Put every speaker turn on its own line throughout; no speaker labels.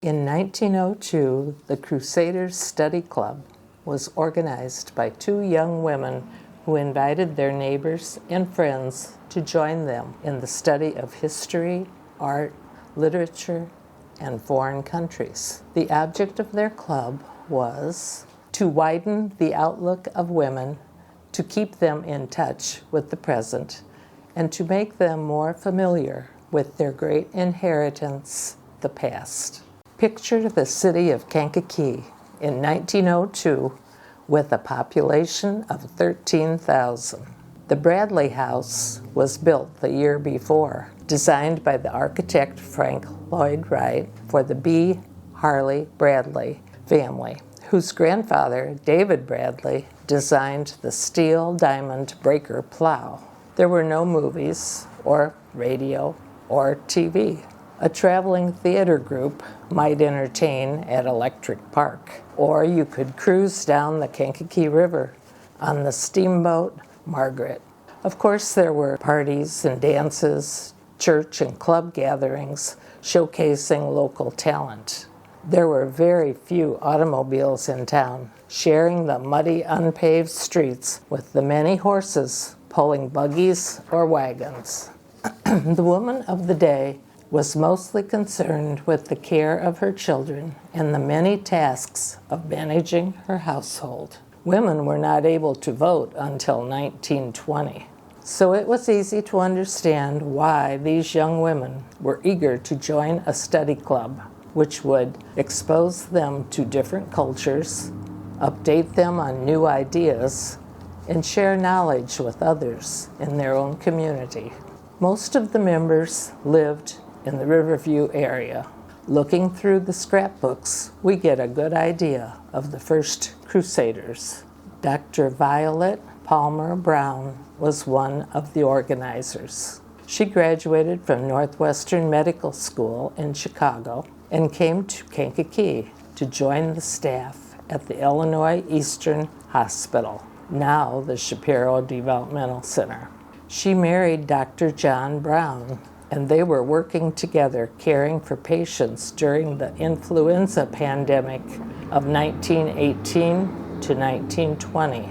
In 1902, the Crusaders Study Club was organized by two young women who invited their neighbors and friends to join them in the study of history, art, literature, and foreign countries. The object of their club was to widen the outlook of women, to keep them in touch with the present, and to make them more familiar with their great inheritance, the past. Picture the city of Kankakee in 1902 with a population of 13,000. The Bradley House was built the year before, designed by the architect Frank Lloyd Wright for the B. Harley Bradley family, whose grandfather, David Bradley, designed the steel diamond breaker plow. There were no movies or radio or TV. A traveling theater group might entertain at Electric Park, or you could cruise down the Kankakee River on the steamboat Margaret. Of course, there were parties and dances, church and club gatherings showcasing local talent. There were very few automobiles in town, sharing the muddy, unpaved streets with the many horses pulling buggies or wagons. The woman of the day was mostly concerned with the care of her children and the many tasks of managing her household. Women were not able to vote until 1920, so it was easy to understand why these young women were eager to join a study club, which would expose them to different cultures, update them on new ideas, and share knowledge with others in their own community. Most of the members lived in the Riverview area. Looking through the scrapbooks, we get a good idea of the first Crusaders. Dr. Violet Palmer Brown was one of the organizers. She graduated from Northwestern Medical School in Chicago and came to Kankakee to join the staff at the Illinois Eastern Hospital, now the Shapiro Developmental Center. She married Dr. John Brown, and they were working together caring for patients during the influenza pandemic of 1918 to 1920.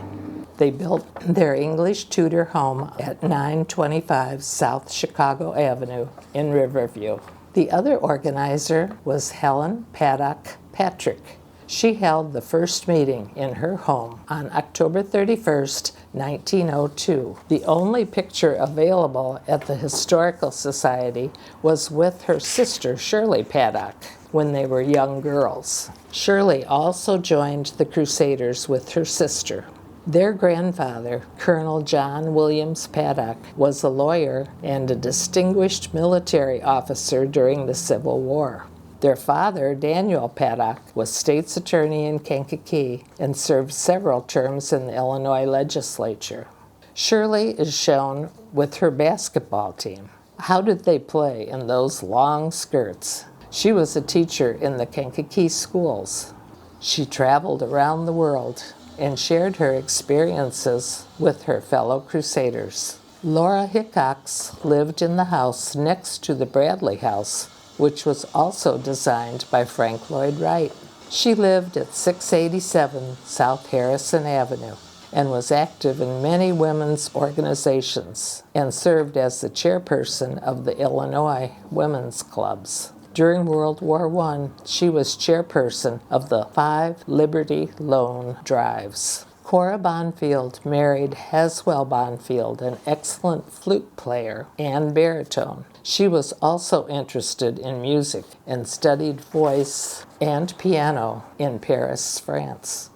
They built their English Tudor home at 925 South Chicago Avenue in Riverview. The other organizer was Helen Paddock Patrick. She held the first meeting in her home on October 31st, 1902. The only picture available at the Historical Society was with her sister, Shirley Paddock, when they were young girls. Shirley also joined the Crusaders with her sister. Their grandfather, Colonel John Williams Paddock, was a lawyer and a distinguished military officer during the Civil War. Their father, Daniel Paddock, was state's attorney in Kankakee and served several terms in the Illinois legislature. Shirley is shown with her basketball team. How did they play in those long skirts? She was a teacher in the Kankakee schools. She traveled around the world and shared her experiences with her fellow Crusaders. Laura Hickox lived in the house next to the Bradley House, which was also designed by Frank Lloyd Wright. She lived at 687 South Harrison Avenue and was active in many women's organizations and served as the chairperson of the Illinois Women's Clubs. During World War I, she was chairperson of the 5 Liberty Loan Drives. Cora Bonfield married Haswell Bonfield, an excellent flute player and baritone. She was also interested in music and studied voice and piano in Paris, France.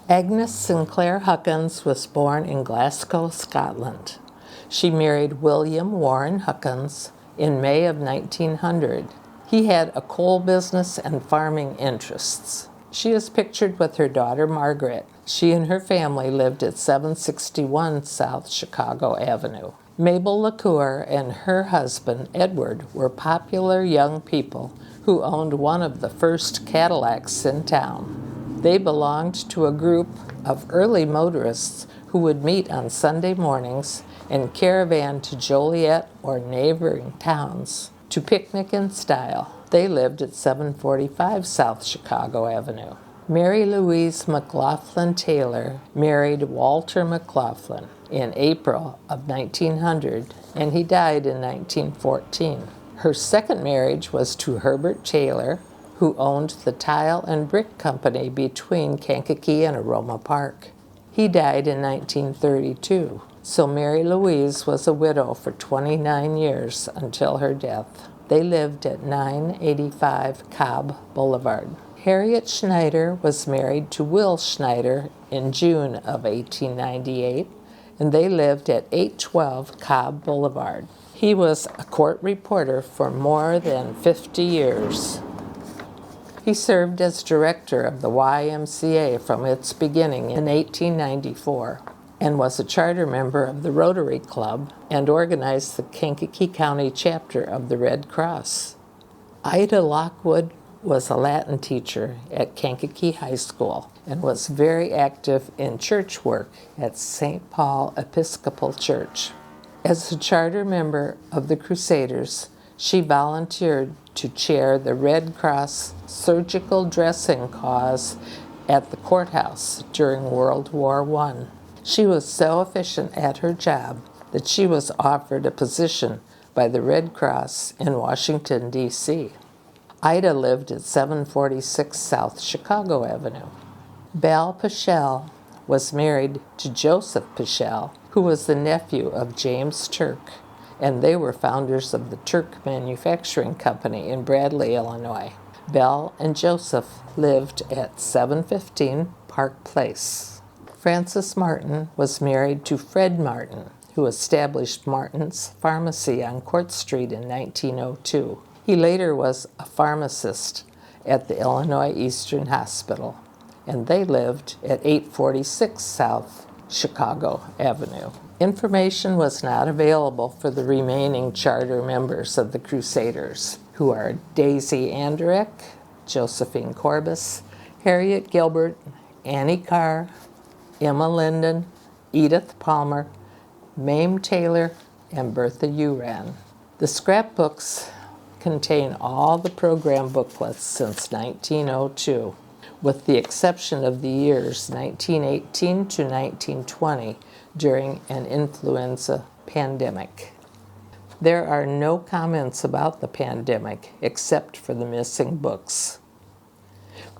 Agnes Sinclair Huckins was born in Glasgow, Scotland. She married William Warren Huckins in May of 1900. He had a coal business and farming interests. She is pictured with her daughter Margaret. She and her family lived at 761 South Chicago Avenue. Mabel LaCour and her husband Edward were popular young people who owned one of the first Cadillacs in town. They belonged to a group of early motorists who would meet on Sunday mornings and caravan to Joliet or neighboring towns to picnic in style. They lived at 745 South Chicago Avenue. Mary Louise McLaughlin Taylor married Walter McLaughlin in April of 1900, and he died in 1914. Her second marriage was to Herbert Taylor, who owned the tile and brick company between Kankakee and Aroma Park. He died in 1932, so Mary Louise was a widow for 29 years until her death. They lived at 985 Cobb Boulevard. Harriet Schneider was married to Will Schneider in June of 1898, and they lived at 812 Cobb Boulevard. He was a court reporter for more than 50 years. He served as director of the YMCA from its beginning in 1894 and was a charter member of the Rotary Club and organized the Kankakee County chapter of the Red Cross. Ida Lockwood was a Latin teacher at Kankakee High School and was very active in church work at St. Paul Episcopal Church. As a charter member of the Crusaders, she volunteered to chair the Red Cross surgical dressing cause at the courthouse during World War I. She was so efficient at her job that she was offered a position by the Red Cross in Washington, D.C. Ida lived at 746 South Chicago Avenue. Belle Pichelle was married to Joseph Pichelle, who was the nephew of James Turk, and they were founders of the Turk Manufacturing Company in Bradley, Illinois. Belle and Joseph lived at 715 Park Place. Frances Martin was married to Fred Martin, who established Martin's Pharmacy on Court Street in 1902. He later was a pharmacist at the Illinois Eastern Hospital, and they lived at 846 South Chicago Avenue. Information was not available for the remaining charter members of the Crusaders, who are Daisy Anderek, Josephine Corbus, Harriet Gilbert, Annie Carr, Emma Linden, Edith Palmer, Mame Taylor, and Bertha Uran. The scrapbooks contain all the program booklets since 1902, with the exception of the years 1918 to 1920 during an influenza pandemic. There are no comments about the pandemic except for the missing books.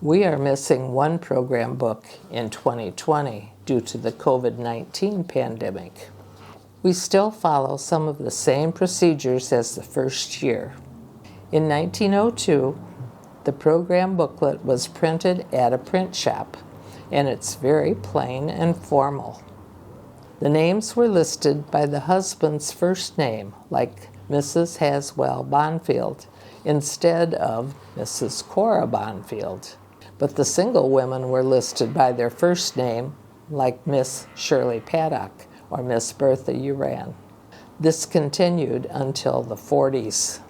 We are missing one program book in 2020 due to the COVID-19 pandemic. We still follow some of the same procedures as the first year. In 1902, the program booklet was printed at a print shop, and it's very plain and formal. The names were listed by the husband's first name, like Mrs. Haswell Bonfield, instead of Mrs. Cora Bonfield. But the single women were listed by their first name, like Miss Shirley Paddock or Miss Bertha Uran. This continued until the 40s.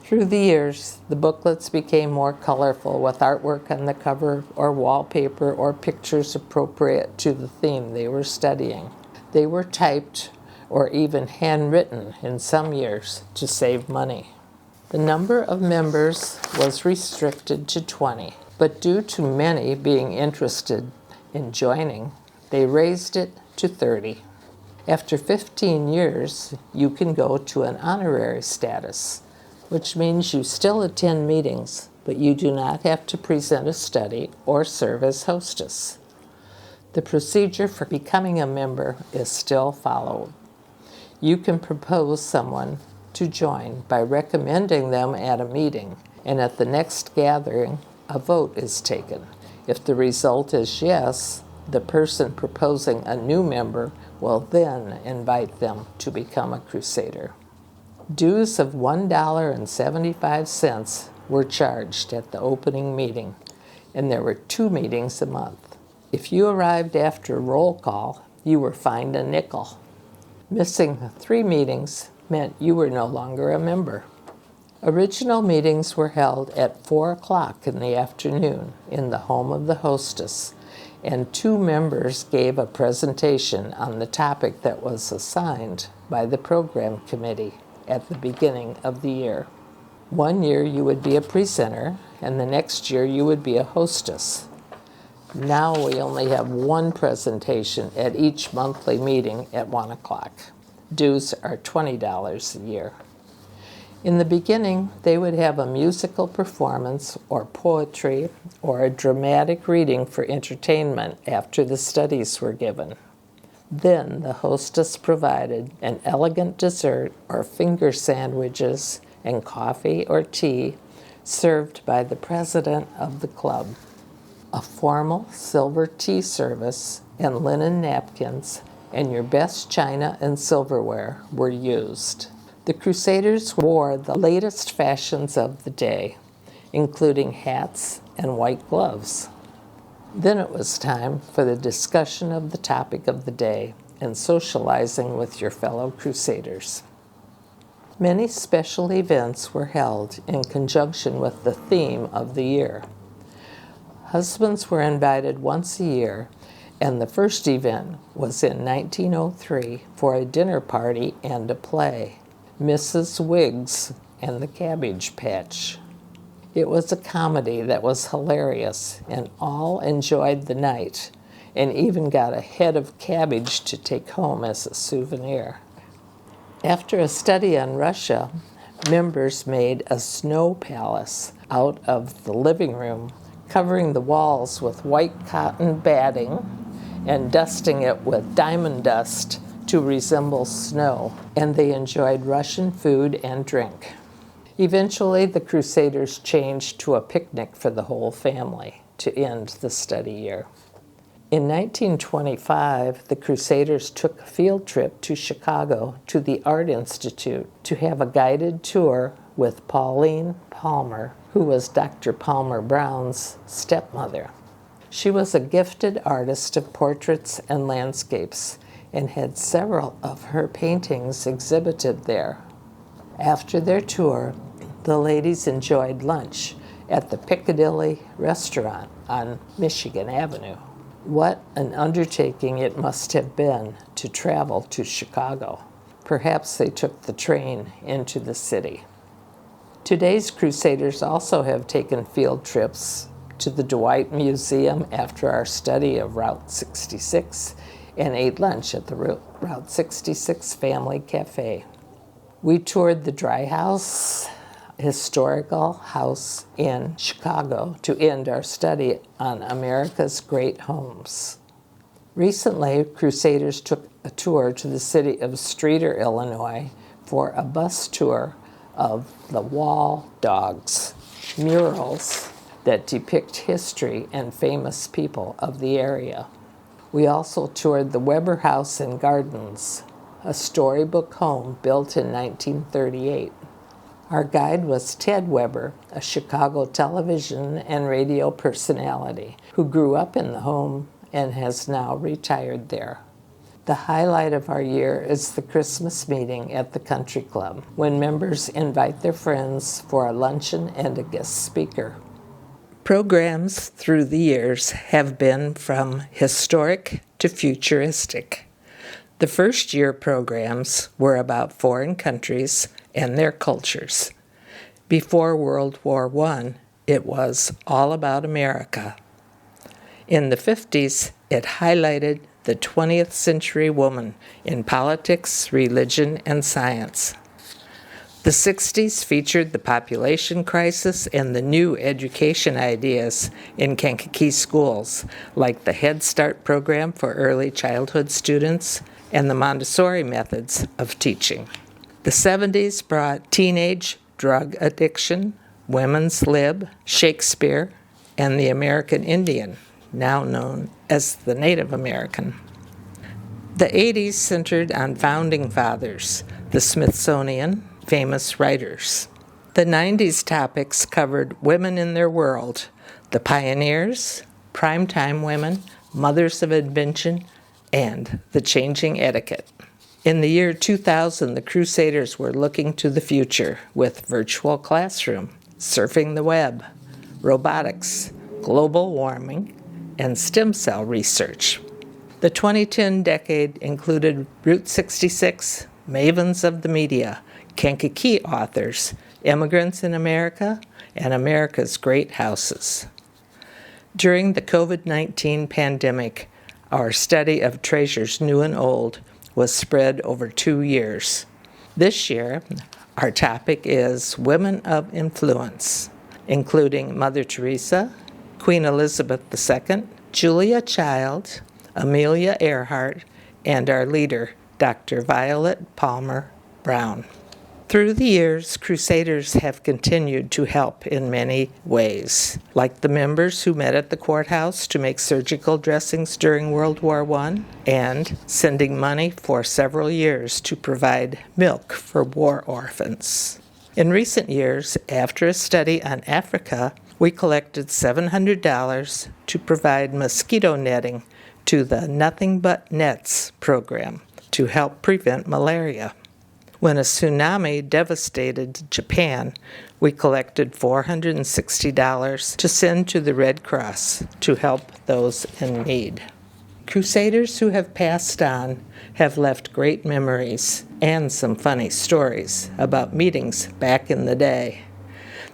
Through the years, the booklets became more colorful with artwork on the cover or wallpaper or pictures appropriate to the theme they were studying. They were typed or even handwritten in some years to save money. The number of members was restricted to 20, but due to many being interested in joining, they raised it to 30. After 15 years, you can go to an honorary status, which means you still attend meetings, but you do not have to present a study or serve as hostess. The procedure for becoming a member is still followed. You can propose someone to join by recommending them at a meeting, and at the next gathering, a vote is taken. If the result is yes, the person proposing a new member will then invite them to become a Crusader. Dues of $1.75 were charged at the opening meeting, and there were 2 meetings a month. If you arrived after roll call, you were fined a nickel. Missing 3 meetings meant you were no longer a member. Original meetings were held at 4 o'clock in the afternoon in the home of the hostess, and 2 members gave a presentation on the topic that was assigned by the program committee at the beginning of the year. One year you would be a presenter, and the next year you would be a hostess. Now we only have one presentation at each monthly meeting at 1 o'clock. Dues are $20 a year. In the beginning, they would have a musical performance or poetry or a dramatic reading for entertainment after the studies were given. Then the hostess provided an elegant dessert or finger sandwiches and coffee or tea served by the president of the club. A formal silver tea service and linen napkins and your best china and silverware were used. The Crusaders wore the latest fashions of the day, including hats and white gloves. Then it was time for the discussion of the topic of the day and socializing with your fellow Crusaders. Many special events were held in conjunction with the theme of the year. Husbands were invited once a year, and the first event was in 1903 for a dinner party and a play, Mrs. Wiggs and the Cabbage Patch. It was a comedy that was hilarious, and all enjoyed the night, and even got a head of cabbage to take home as a souvenir. After a study on Russia, members made a snow palace out of the living room, covering the walls with white cotton batting and dusting it with diamond dust to resemble snow, and they enjoyed Russian food and drink. Eventually, the Crusaders changed to a picnic for the whole family to end the study year. In 1925, the Crusaders took a field trip to Chicago to the Art Institute to have a guided tour with Pauline Palmer, who was Dr. Palmer Brown's stepmother. She was a gifted artist of portraits and landscapes and had several of her paintings exhibited there. After their tour, the ladies enjoyed lunch at the Piccadilly restaurant on Michigan Avenue. What an undertaking it must have been to travel to Chicago. Perhaps they took the train into the city. Today's Crusaders also have taken field trips to the Dwight Museum after our study of Route 66 and ate lunch at the Route 66 Family Cafe. We toured the Dry House Historical House in Chicago to end our study on America's great homes. Recently, Crusaders took a tour to the city of Streator, Illinois, for a bus tour of the Wall Dogs, murals that depict history and famous people of the area. We also toured the Weber House and Gardens, a storybook home built in 1938. Our guide was Ted Weber, a Chicago television and radio personality who grew up in the home and has now retired there. The highlight of our year is the Christmas meeting at the country club, when members invite their friends for a luncheon and a guest speaker. Programs through the years have been from historic to futuristic. The first year programs were about foreign countries and their cultures. Before World War I, it was all about America. In the 50s, it highlighted the 20th century woman in politics, religion, and science. The 60s featured the population crisis and the new education ideas in Kankakee schools, like the Head Start program for early childhood students and the Montessori methods of teaching. The 70s brought teenage drug addiction, women's lib, Shakespeare, and the American Indian, now known as the Native American. The 80s centered on founding fathers, the Smithsonian, famous writers. The 90s topics covered women in their world, the pioneers, primetime women, mothers of invention, and the changing etiquette. In the year 2000, the Crusaders were looking to the future with virtual classroom, surfing the web, robotics, global warming, and stem cell research. The 2010 decade included Route 66, mavens of the media, Kankakee authors, Immigrants in America, and America's Great Houses. During the COVID-19 pandemic, our study of treasures new and old was spread over 2 years. This year, our topic is Women of Influence, including Mother Teresa, Queen Elizabeth II, Julia Child, Amelia Earhart, and our leader, Dr. Violet Palmer Brown. Through the years, Crusaders have continued to help in many ways, like the members who met at the courthouse to make surgical dressings during World War I, and sending money for several years to provide milk for war orphans. In recent years, after a study on Africa, we collected $700 to provide mosquito netting to the Nothing But Nets program to help prevent malaria. When a tsunami devastated Japan, we collected $460 to send to the Red Cross to help those in need. Crusaders who have passed on have left great memories and some funny stories about meetings back in the day.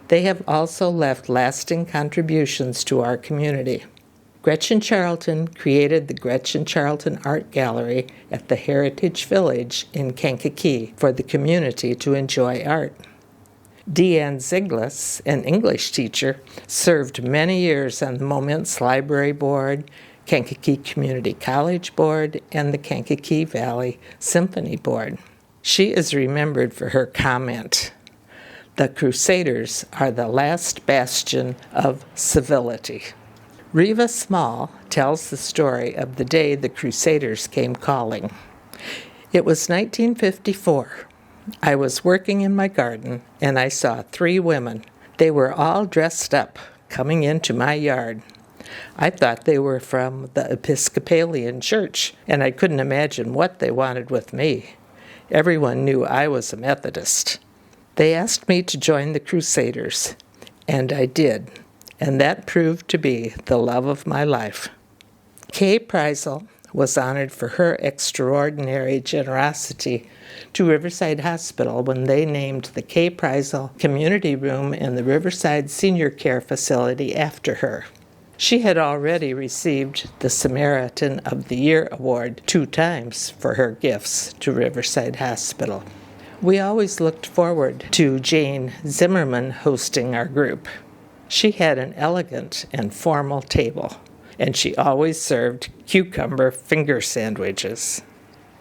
They have also left lasting contributions to our community. Gretchen Charlton created the Gretchen Charlton Art Gallery at the Heritage Village in Kankakee for the community to enjoy art. Deanne Ziglis, an English teacher, served many years on the Moments Library Board, Kankakee Community College Board, and the Kankakee Valley Symphony Board. She is remembered for her comment, "The Crusaders are the last bastion of civility." Reva Small tells the story of the day the Crusaders came calling. It was 1954. I was working in my garden, and I saw 3 women. They were all dressed up, coming into my yard. I thought they were from the Episcopalian Church, and I couldn't imagine what they wanted with me. Everyone knew I was a Methodist. They asked me to join the Crusaders, and I did. And that proved to be the love of my life. Kay Preisel was honored for her extraordinary generosity to Riverside Hospital when they named the Kay Preisel Community Room in the Riverside Senior Care Facility after her. She had already received the Samaritan of the Year award 2 times for her gifts to Riverside Hospital. We always looked forward to Jane Zimmerman hosting our group. She had an elegant and formal table, and she always served cucumber finger sandwiches.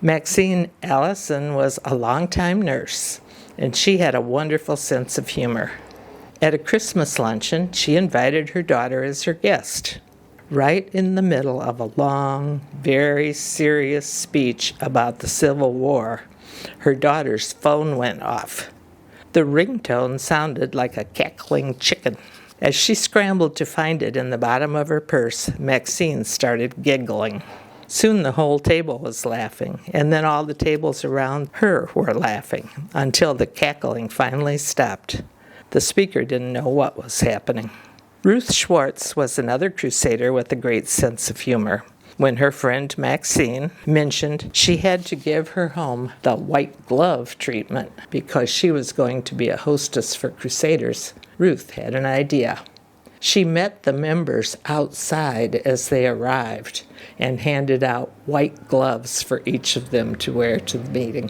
Maxine Allison was a longtime nurse, and she had a wonderful sense of humor. At a Christmas luncheon, she invited her daughter as her guest. Right in the middle of a long, very serious speech about the Civil War, her daughter's phone went off. The ringtone sounded like a cackling chicken. As she scrambled to find it in the bottom of her purse, Maxine started giggling. Soon the whole table was laughing, and then all the tables around her were laughing, until the cackling finally stopped. The speaker didn't know what was happening. Ruth Schwartz was another Crusader with a great sense of humor. When her friend Maxine mentioned she had to give her home the white glove treatment because she was going to be a hostess for Crusaders, Ruth had an idea. She met the members outside as they arrived and handed out white gloves for each of them to wear to the meeting.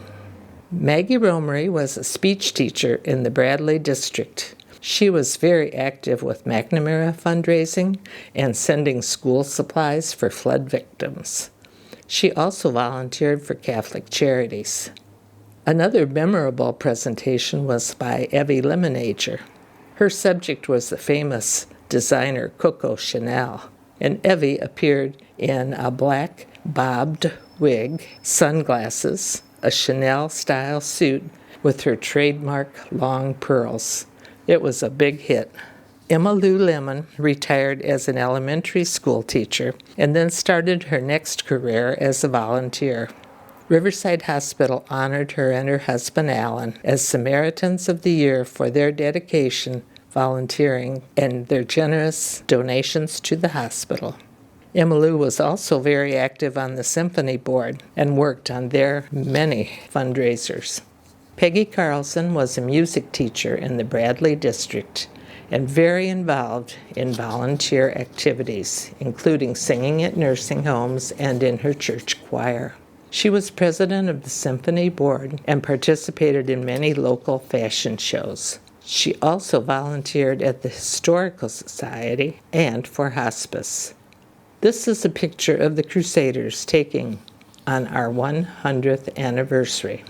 Maggie Romery was a speech teacher in the Bradley district. She was very active with McNamara fundraising and sending school supplies for flood victims. She also volunteered for Catholic Charities. Another memorable presentation was by Evie Lemonager. Her subject was the famous designer Coco Chanel, and Evie appeared in a black bobbed wig, sunglasses, a Chanel-style suit with her trademark long pearls. It was a big hit. Emma Lou Lemon retired as an elementary school teacher and then started her next career as a volunteer. Riverside Hospital honored her and her husband Alan as Samaritans of the Year for their dedication, volunteering, and their generous donations to the hospital. Emma Lou was also very active on the Symphony Board and worked on their many fundraisers. Peggy Carlson was a music teacher in the Bradley district and very involved in volunteer activities, including singing at nursing homes and in her church choir. She was president of the symphony board and participated in many local fashion shows. She also volunteered at the Historical Society and for hospice. This is a picture of the Crusaders taken on our 100th anniversary.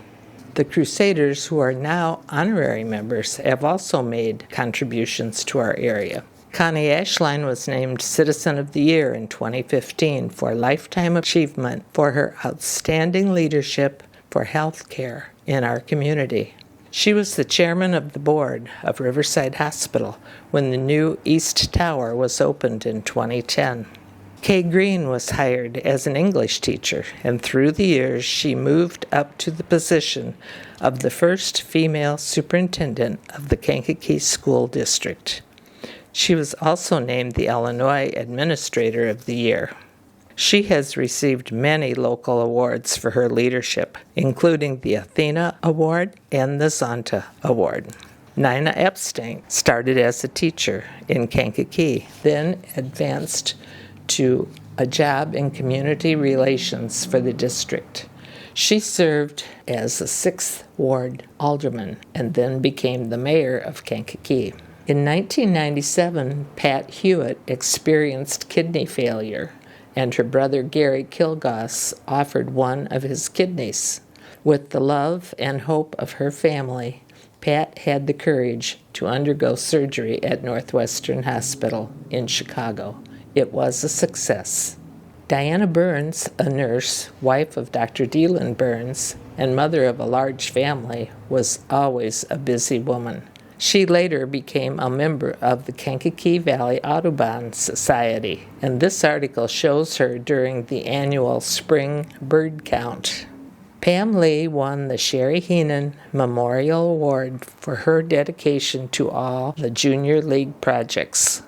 The Crusaders, who are now honorary members, have also made contributions to our area. Connie Ashline was named Citizen of the Year in 2015 for lifetime achievement for her outstanding leadership for health care in our community. She was the chairman of the board of Riverside Hospital when the new East Tower was opened in 2010. Kay Green was hired as an English teacher, and through the years she moved up to the position of the first female superintendent of the Kankakee School District. She was also named the Illinois Administrator of the Year. She has received many local awards for her leadership, including the Athena Award and the Zonta Award. Nina Epstein started as a teacher in Kankakee, then advanced to a job in community relations for the district. She served as a 6th Ward alderman and then became the mayor of Kankakee. In 1997, Pat Hewitt experienced kidney failure, and her brother Gary Kilgoss offered one of his kidneys. With the love and hope of her family, Pat had the courage to undergo surgery at Northwestern Hospital in Chicago. It was a success. Diana Burns, a nurse, wife of Dr. Deland Burns, and mother of a large family, was always a busy woman. She later became a member of the Kankakee Valley Audubon Society, and this article shows her during the annual spring bird count. Pam Lee won the Sherry Heenan Memorial Award for her dedication to all the Junior League projects.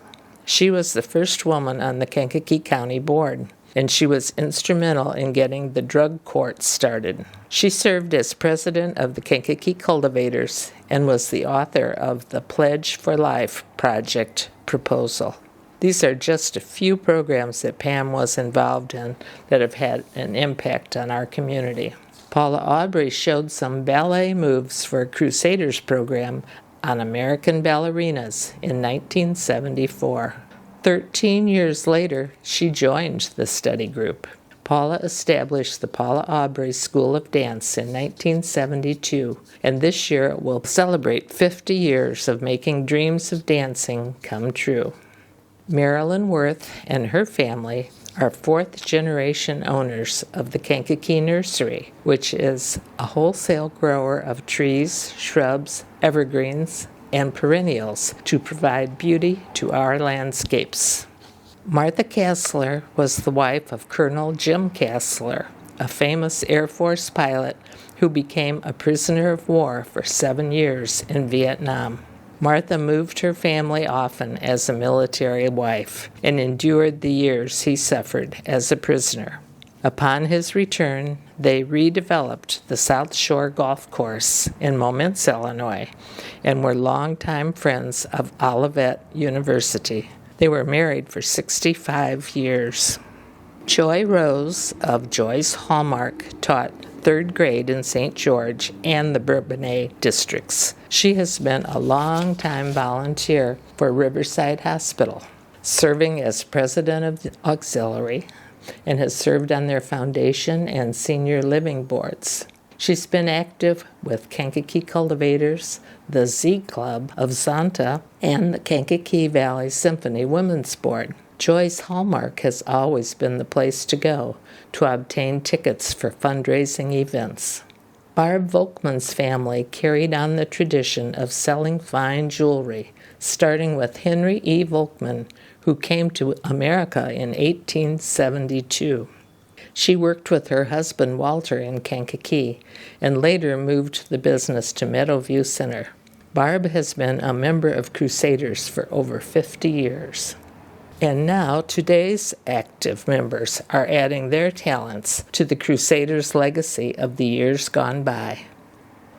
She was the first woman on the Kankakee County Board, and she was instrumental in getting the drug court started. She served as president of the Kankakee Cultivators and was the author of the Pledge for Life project proposal. These are just a few programs that Pam was involved in that have had an impact on our community. Paula Aubrey showed some ballet moves for a Crusaders program on American Ballerinas in 1974. 13 years later, she joined the study group. Paula established the Paula Aubrey School of Dance in 1972, and this year it will celebrate 50 years of making dreams of dancing come true. Marilyn Worth and her family are 4th-generation owners of the Kankakee Nursery, which is a wholesale grower of trees, shrubs, evergreens, and perennials to provide beauty to our landscapes. Martha Kassler was the wife of Colonel Jim Kassler, a famous Air Force pilot who became a prisoner of war for 7 years in Vietnam. Martha moved her family often as a military wife and endured the years he suffered as a prisoner. Upon his return, they redeveloped the South Shore Golf Course in Momence, Illinois, and were longtime friends of Olivet University. They were married for 65 years. Joy Rose of Joy's Hallmark taught 3rd grade in St. George and the Bourbonnais districts. She has been a long-time volunteer for Riverside Hospital, serving as president of the auxiliary, and has served on their foundation and senior living boards. She's been active with Kankakee Cultivators, the Z Club of Zonta, and the Kankakee Valley Symphony Women's Board. Joy's Hallmark has always been the place to go to obtain tickets for fundraising events. Barb Volkman's family carried on the tradition of selling fine jewelry, starting with Henry E. Volkman, who came to America in 1872. She worked with her husband Walter in Kankakee and later moved the business to Meadowview Center. Barb has been a member of Crusaders for over 50 years. And now today's active members are adding their talents to the Crusaders' legacy of the years gone by.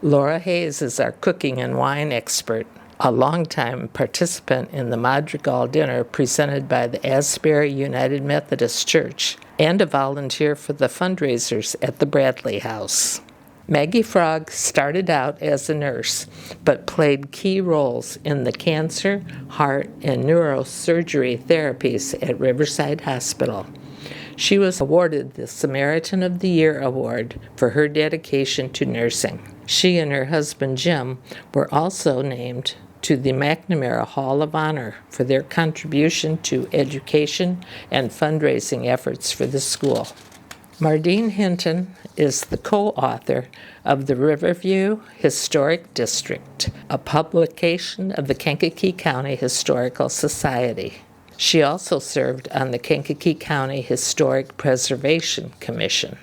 Laura Hayes is our cooking and wine expert, a longtime participant in the Madrigal dinner presented by the Asbury United Methodist Church, and a volunteer for the fundraisers at the Bradley House. Maggie Frog started out as a nurse, but played key roles in the cancer, heart, and neurosurgery therapies at Riverside Hospital. She was awarded the Samaritan of the Year award for her dedication to nursing. She and her husband Jim were also named to the McNamara Hall of Honor for their contribution to education and fundraising efforts for the school. Mardine Hinton is the co-author of the Riverview Historic District, a publication of the Kankakee County Historical Society. She also served on the Kankakee County Historic Preservation Commission.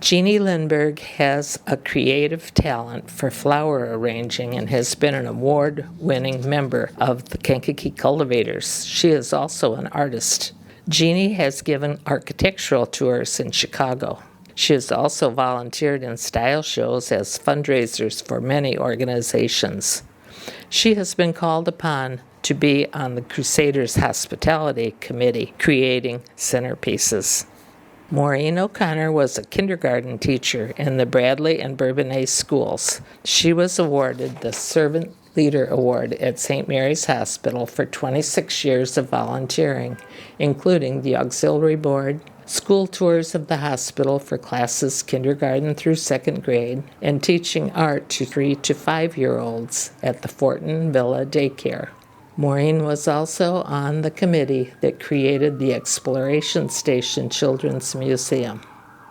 Jeannie Lindberg has a creative talent for flower arranging and has been an award-winning member of the Kankakee Cultivators. She is also an artist. Jeannie has given architectural tours in Chicago. She has also volunteered in style shows as fundraisers for many organizations. She has been called upon to be on the Crusaders Hospitality Committee, creating centerpieces. Maureen O'Connor was a kindergarten teacher in the Bradley and Bourbonnais schools. She was awarded the Servant Leader Award at St. Mary's Hospital for 26 years of volunteering, including the Auxiliary Board, school tours of the hospital for classes kindergarten through second grade, and teaching art to 3 to 5-year-olds at the Fortin Villa Daycare. Maureen was also on the committee that created the Exploration Station Children's Museum.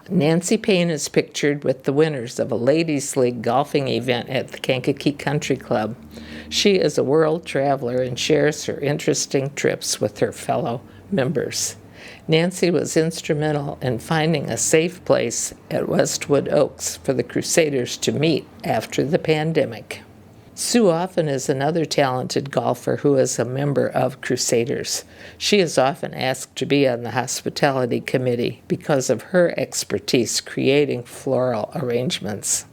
Nancy Payne is pictured with the winners of a Ladies' League golfing event at the Kankakee Country Club. She is a world traveler and shares her interesting trips with her fellow members. Nancy was instrumental in finding a safe place at Westwood Oaks for the Crusaders to meet after the pandemic. Sue Offen is another talented golfer who is a member of Crusaders. She is often asked to be on the hospitality committee because of her expertise creating floral arrangements.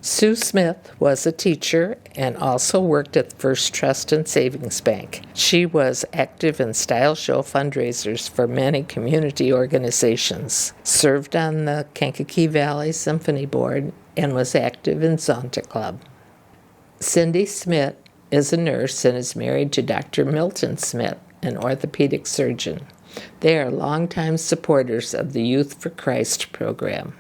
Sue Smith was a teacher and also worked at First Trust and Savings Bank. She was active in style show fundraisers for many community organizations, served on the Kankakee Valley Symphony Board, and was active in Zonta Club. Cindy Smith is a nurse and is married to Dr. Milton Smith, an orthopedic surgeon. They are longtime supporters of the Youth for Christ program.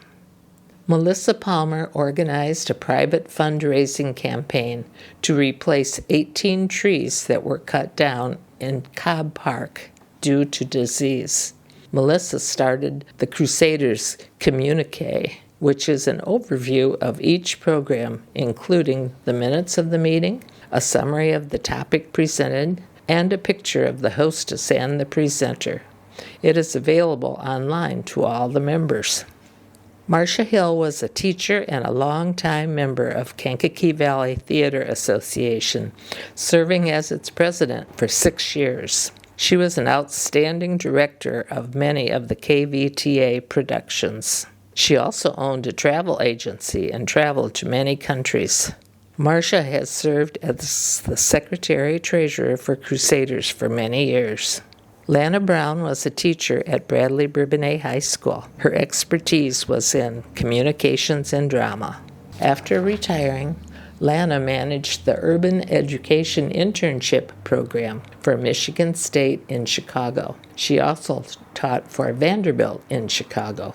Melissa Palmer organized a private fundraising campaign to replace 18 trees that were cut down in Cobb Park due to disease. Melissa started the Crusaders Communique, which is an overview of each program, including the minutes of the meeting, a summary of the topic presented, and a picture of the hostess and the presenter. It is available online to all the members. Marcia Hill was a teacher and a longtime member of Kankakee Valley Theater Association, serving as its president for 6 years. She was an outstanding director of many of the KVTA productions. She also owned a travel agency and traveled to many countries. Marcia has served as the secretary-treasurer for Crusaders for many years. Lana Brown was a teacher at Bradley Bourbonnais High School. Her expertise was in communications and drama. After retiring, Lana managed the Urban Education Internship Program for Michigan State in Chicago. She also taught for Vanderbilt in Chicago.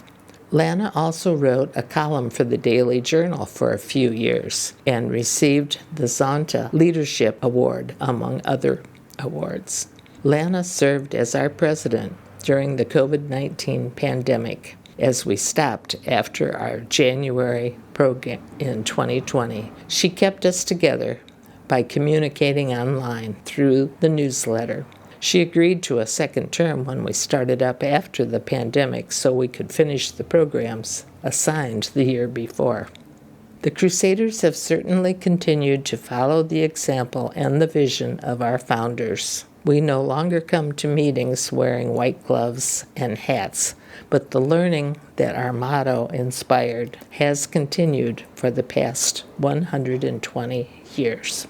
Lana also wrote a column for the Daily Journal for a few years and received the Zonta Leadership Award, among other awards. Lana served as our president during the COVID-19 pandemic as we stopped after our January program in 2020. She kept us together by communicating online through the newsletter. She agreed to a second term when we started up after the pandemic so we could finish the programs assigned the year before. The Crusaders have certainly continued to follow the example and the vision of our founders. We no longer come to meetings wearing white gloves and hats, but the learning that our motto inspired has continued for the past 120 years.